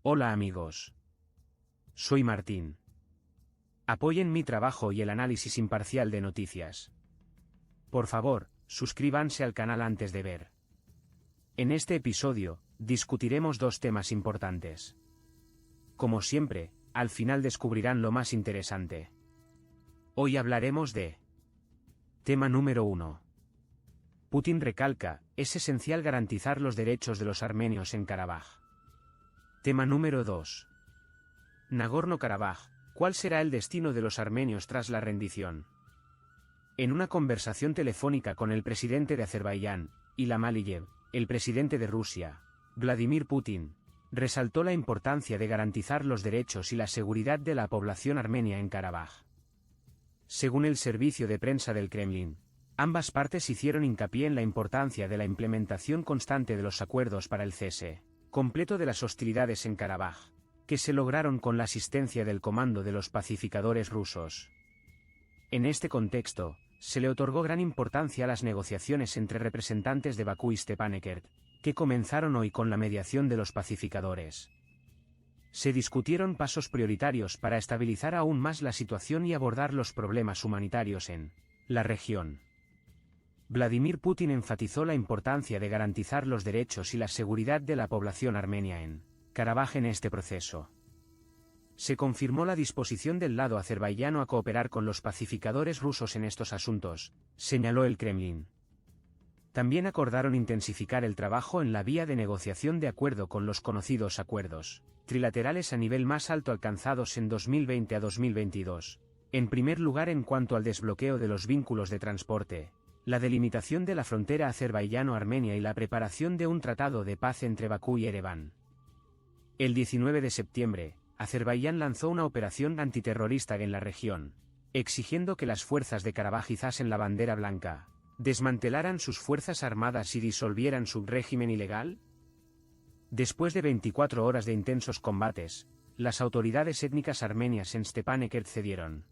Hola amigos. Soy Martín. Apoyen mi trabajo y el análisis imparcial de noticias. Por favor, suscríbanse al canal antes de ver. En este episodio, discutiremos dos temas importantes. Como siempre, al final descubrirán lo más interesante. Hoy hablaremos de... Tema número 1. Putin recalca, es esencial garantizar los derechos de los armenios en Karabaj. Tema número 2. Nagorno-Karabaj, ¿cuál será el destino de los armenios tras la rendición? En una conversación telefónica con el presidente de Azerbaiyán, Ilham Aliyev, el presidente de Rusia, Vladimir Putin, resaltó la importancia de garantizar los derechos y la seguridad de la población armenia en Karabaj. Según el servicio de prensa del Kremlin, ambas partes hicieron hincapié en la importancia de la implementación constante de los acuerdos para el cese completo de las hostilidades en Karabaj, que se lograron con la asistencia del Comando de los Pacificadores rusos. En este contexto, se le otorgó gran importancia a las negociaciones entre representantes de Bakú y Stepanakert, que comenzaron hoy con la mediación de los pacificadores. Se discutieron pasos prioritarios para estabilizar aún más la situación y abordar los problemas humanitarios en la región. Vladimir Putin enfatizó la importancia de garantizar los derechos y la seguridad de la población armenia en Karabaj en este proceso. Se confirmó la disposición del lado azerbaiyano a cooperar con los pacificadores rusos en estos asuntos, señaló el Kremlin. También acordaron intensificar el trabajo en la vía de negociación de acuerdo con los conocidos acuerdos trilaterales a nivel más alto alcanzados en 2020 a 2022. En primer lugar, en cuanto al desbloqueo de los vínculos de transporte, la delimitación de la frontera azerbaiyano-armenia y la preparación de un tratado de paz entre Bakú y Ereván. El 19 de septiembre, Azerbaiyán lanzó una operación antiterrorista en la región, exigiendo que las fuerzas de Karabaj izasen la bandera blanca, desmantelaran sus fuerzas armadas y disolvieran su régimen ilegal. Después de 24 horas de intensos combates, las autoridades étnicas armenias en Stepanakert cedieron.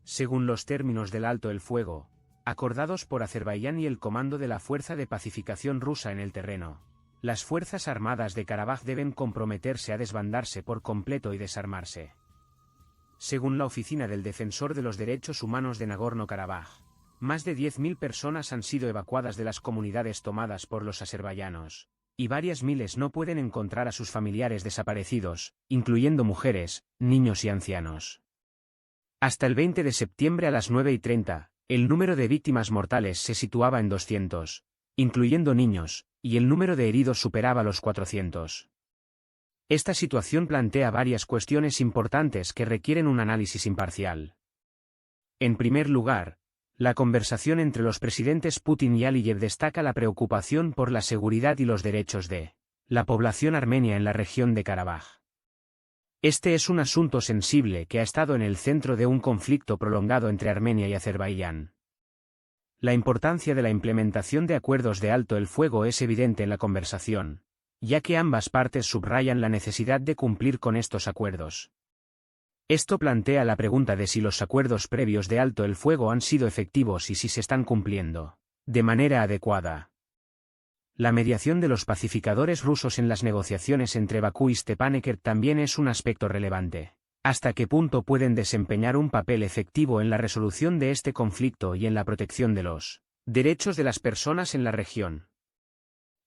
Según los términos del alto el fuego, acordados por Azerbaiyán y el comando de la Fuerza de Pacificación rusa en el terreno, las fuerzas armadas de Karabaj deben comprometerse a desbandarse por completo y desarmarse. Según la Oficina del Defensor de los Derechos Humanos de Nagorno-Karabaj, más de 10.000 personas han sido evacuadas de las comunidades tomadas por los azerbaiyanos, y varias miles no pueden encontrar a sus familiares desaparecidos, incluyendo mujeres, niños y ancianos. Hasta el 20 de septiembre a las 9:30, el número de víctimas mortales se situaba en 200, incluyendo niños, y el número de heridos superaba los 400. Esta situación plantea varias cuestiones importantes que requieren un análisis imparcial. En primer lugar, la conversación entre los presidentes Putin y Aliyev destaca la preocupación por la seguridad y los derechos de la población armenia en la región de Karabaj. Este es un asunto sensible que ha estado en el centro de un conflicto prolongado entre Armenia y Azerbaiyán. La importancia de la implementación de acuerdos de alto el fuego es evidente en la conversación, ya que ambas partes subrayan la necesidad de cumplir con estos acuerdos. Esto plantea la pregunta de si los acuerdos previos de alto el fuego han sido efectivos y si se están cumpliendo de manera adecuada. La mediación de los pacificadores rusos en las negociaciones entre Bakú y Stepanakert también es un aspecto relevante. ¿Hasta qué punto pueden desempeñar un papel efectivo en la resolución de este conflicto y en la protección de los derechos de las personas en la región?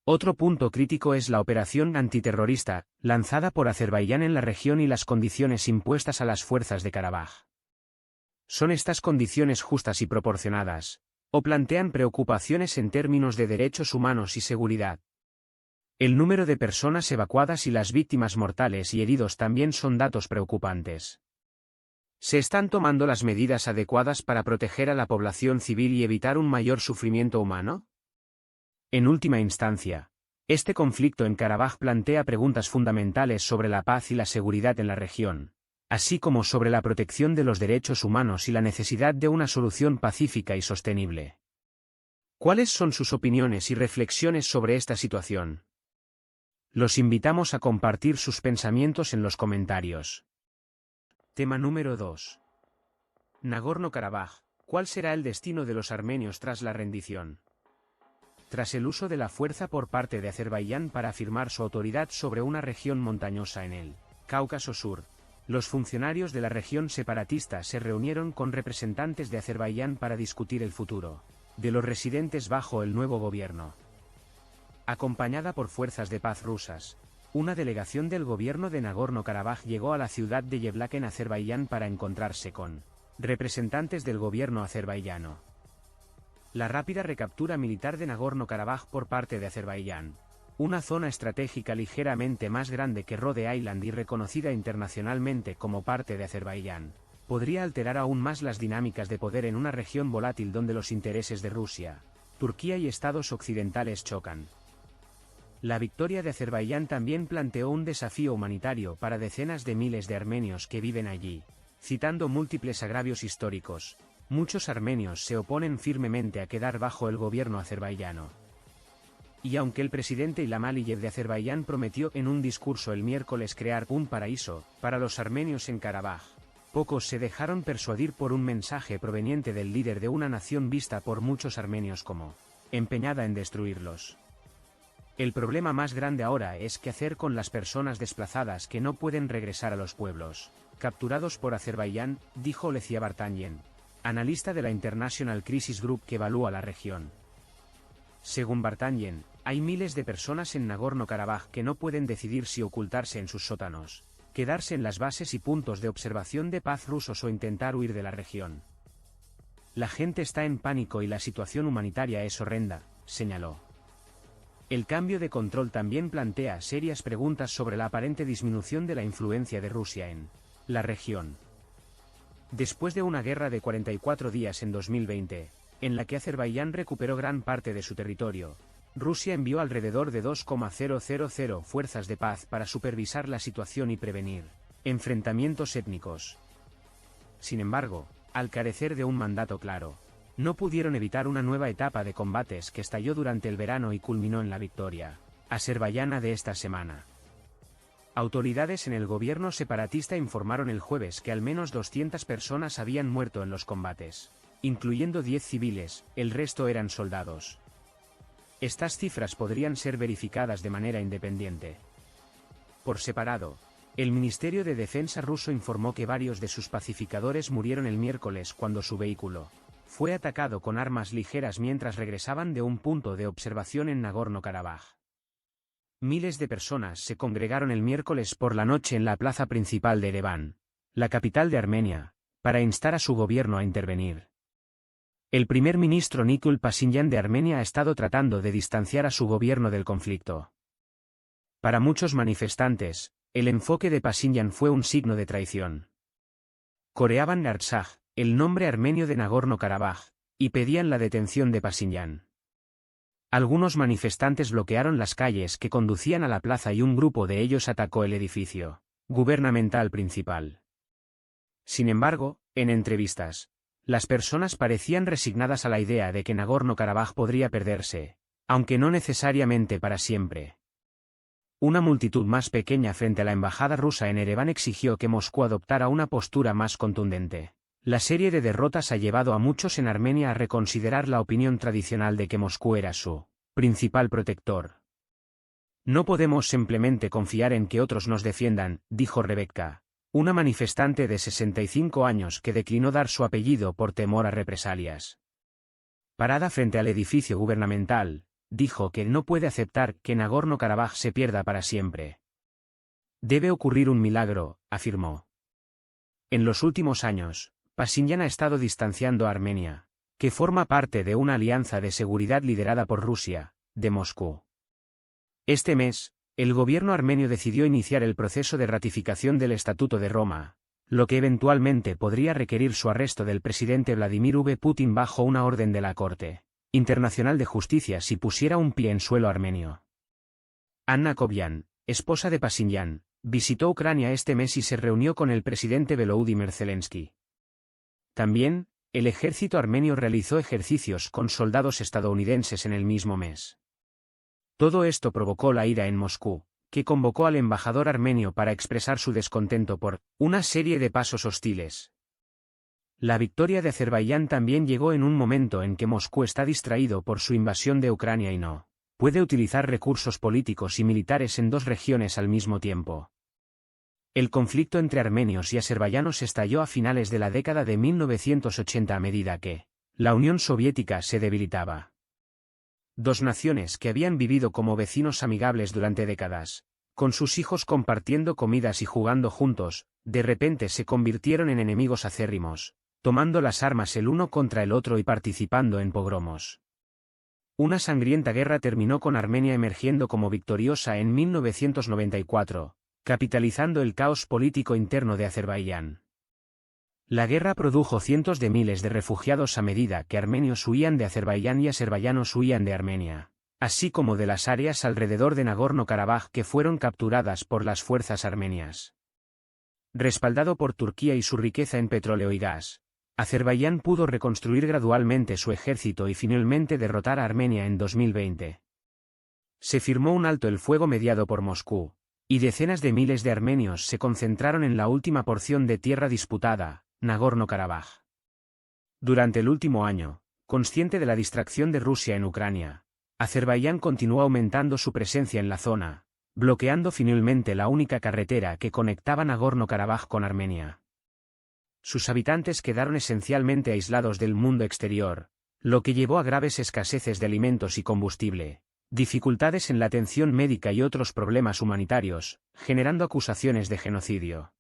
Otro punto crítico es la operación antiterrorista, lanzada por Azerbaiyán en la región y las condiciones impuestas a las fuerzas de Karabaj. ¿Son estas condiciones justas y proporcionadas, o plantean preocupaciones en términos de derechos humanos y seguridad? El número de personas evacuadas y las víctimas mortales y heridos también son datos preocupantes. ¿Se están tomando las medidas adecuadas para proteger a la población civil y evitar un mayor sufrimiento humano? En última instancia, este conflicto en Karabaj plantea preguntas fundamentales sobre la paz y la seguridad en la región, así como sobre la protección de los derechos humanos y la necesidad de una solución pacífica y sostenible. ¿Cuáles son sus opiniones y reflexiones sobre esta situación? Los invitamos a compartir sus pensamientos en los comentarios. Tema número 2. Nagorno-Karabaj, ¿cuál será el destino de los armenios tras la rendición? Tras el uso de la fuerza por parte de Azerbaiyán para afirmar su autoridad sobre una región montañosa en el Cáucaso Sur, los funcionarios de la región separatista se reunieron con representantes de Azerbaiyán para discutir el futuro de los residentes bajo el nuevo gobierno. Acompañada por fuerzas de paz rusas, una delegación del gobierno de Nagorno-Karabaj llegó a la ciudad de Yeblak en Azerbaiyán para encontrarse con representantes del gobierno azerbaiyano. La rápida recaptura militar de Nagorno-Karabaj por parte de Azerbaiyán, una zona estratégica ligeramente más grande que Rhode Island y reconocida internacionalmente como parte de Azerbaiyán, podría alterar aún más las dinámicas de poder en una región volátil donde los intereses de Rusia, Turquía y estados occidentales chocan. La victoria de Azerbaiyán también planteó un desafío humanitario para decenas de miles de armenios que viven allí, citando múltiples agravios históricos. Muchos armenios se oponen firmemente a quedar bajo el gobierno azerbaiyano. Y aunque el presidente Ilham Aliyev de Azerbaiyán prometió en un discurso el miércoles crear un paraíso para los armenios en Karabaj, pocos se dejaron persuadir por un mensaje proveniente del líder de una nación vista por muchos armenios como empeñada en destruirlos. El problema más grande ahora es qué hacer con las personas desplazadas que no pueden regresar a los pueblos capturados por Azerbaiyán, dijo Olesia Vartanyan, analista de la International Crisis Group que evalúa la región. Según Vartanyan, hay miles de personas en Nagorno-Karabaj que no pueden decidir si ocultarse en sus sótanos, quedarse en las bases y puntos de observación de paz rusos o intentar huir de la región. La gente está en pánico y la situación humanitaria es horrenda, señaló. El cambio de control también plantea serias preguntas sobre la aparente disminución de la influencia de Rusia en la región. Después de una guerra de 44 días en 2020, en la que Azerbaiyán recuperó gran parte de su territorio, Rusia envió alrededor de 2,000 fuerzas de paz para supervisar la situación y prevenir enfrentamientos étnicos. Sin embargo, al carecer de un mandato claro, no pudieron evitar una nueva etapa de combates que estalló durante el verano y culminó en la victoria azerbaiyana de esta semana. Autoridades en el gobierno separatista informaron el jueves que al menos 200 personas habían muerto en los combates, incluyendo 10 civiles, el resto eran soldados. Estas cifras podrían ser verificadas de manera independiente. Por separado, el Ministerio de Defensa ruso informó que varios de sus pacificadores murieron el miércoles cuando su vehículo fue atacado con armas ligeras mientras regresaban de un punto de observación en Nagorno-Karabaj. Miles de personas se congregaron el miércoles por la noche en la plaza principal de Ereván, la capital de Armenia, para instar a su gobierno a intervenir. El primer ministro Nikol Pashinyan de Armenia ha estado tratando de distanciar a su gobierno del conflicto. Para muchos manifestantes, el enfoque de Pashinyan fue un signo de traición. Coreaban Artsakh, el nombre armenio de Nagorno-Karabaj, y pedían la detención de Pashinyan. Algunos manifestantes bloquearon las calles que conducían a la plaza y un grupo de ellos atacó el edificio gubernamental principal. Sin embargo, en entrevistas, las personas parecían resignadas a la idea de que Nagorno-Karabaj podría perderse, aunque no necesariamente para siempre. Una multitud más pequeña frente a la embajada rusa en Ereván exigió que Moscú adoptara una postura más contundente. La serie de derrotas ha llevado a muchos en Armenia a reconsiderar la opinión tradicional de que Moscú era su principal protector. No podemos simplemente confiar en que otros nos defiendan, dijo Rebecca, una manifestante de 65 años que declinó dar su apellido por temor a represalias. Parada frente al edificio gubernamental, dijo que no puede aceptar que Nagorno-Karabaj se pierda para siempre. Debe ocurrir un milagro, afirmó. En los últimos años, Pashinyan ha estado distanciando a Armenia, que forma parte de una alianza de seguridad liderada por Rusia, de Moscú. Este mes, el gobierno armenio decidió iniciar el proceso de ratificación del Estatuto de Roma, lo que eventualmente podría requerir su arresto del presidente Vladimir Putin bajo una orden de la Corte Internacional de Justicia si pusiera un pie en suelo armenio. Anna Kobyan, esposa de Pashinyan, visitó Ucrania este mes y se reunió con el presidente Volodymyr Zelensky. También, el ejército armenio realizó ejercicios con soldados estadounidenses en el mismo mes. Todo esto provocó la ira en Moscú, que convocó al embajador armenio para expresar su descontento por una serie de pasos hostiles. La victoria de Azerbaiyán también llegó en un momento en que Moscú está distraído por su invasión de Ucrania y no puede utilizar recursos políticos y militares en dos regiones al mismo tiempo. El conflicto entre armenios y azerbaiyanos estalló a finales de la década de 1980 a medida que la Unión Soviética se debilitaba. Dos naciones que habían vivido como vecinos amigables durante décadas, con sus hijos compartiendo comidas y jugando juntos, de repente se convirtieron en enemigos acérrimos, tomando las armas el uno contra el otro y participando en pogromos. Una sangrienta guerra terminó con Armenia emergiendo como victoriosa en 1994, capitalizando el caos político interno de Azerbaiyán. La guerra produjo cientos de miles de refugiados a medida que armenios huían de Azerbaiyán y azerbaiyanos huían de Armenia, así como de las áreas alrededor de Nagorno-Karabaj que fueron capturadas por las fuerzas armenias. Respaldado por Turquía y su riqueza en petróleo y gas, Azerbaiyán pudo reconstruir gradualmente su ejército y finalmente derrotar a Armenia en 2020. Se firmó un alto el fuego mediado por Moscú, y decenas de miles de armenios se concentraron en la última porción de tierra disputada, Nagorno-Karabaj. Durante el último año, consciente de la distracción de Rusia en Ucrania, Azerbaiyán continuó aumentando su presencia en la zona, bloqueando finalmente la única carretera que conectaba Nagorno-Karabaj con Armenia. Sus habitantes quedaron esencialmente aislados del mundo exterior, lo que llevó a graves escaseces de alimentos y combustible, dificultades en la atención médica y otros problemas humanitarios, generando acusaciones de genocidio.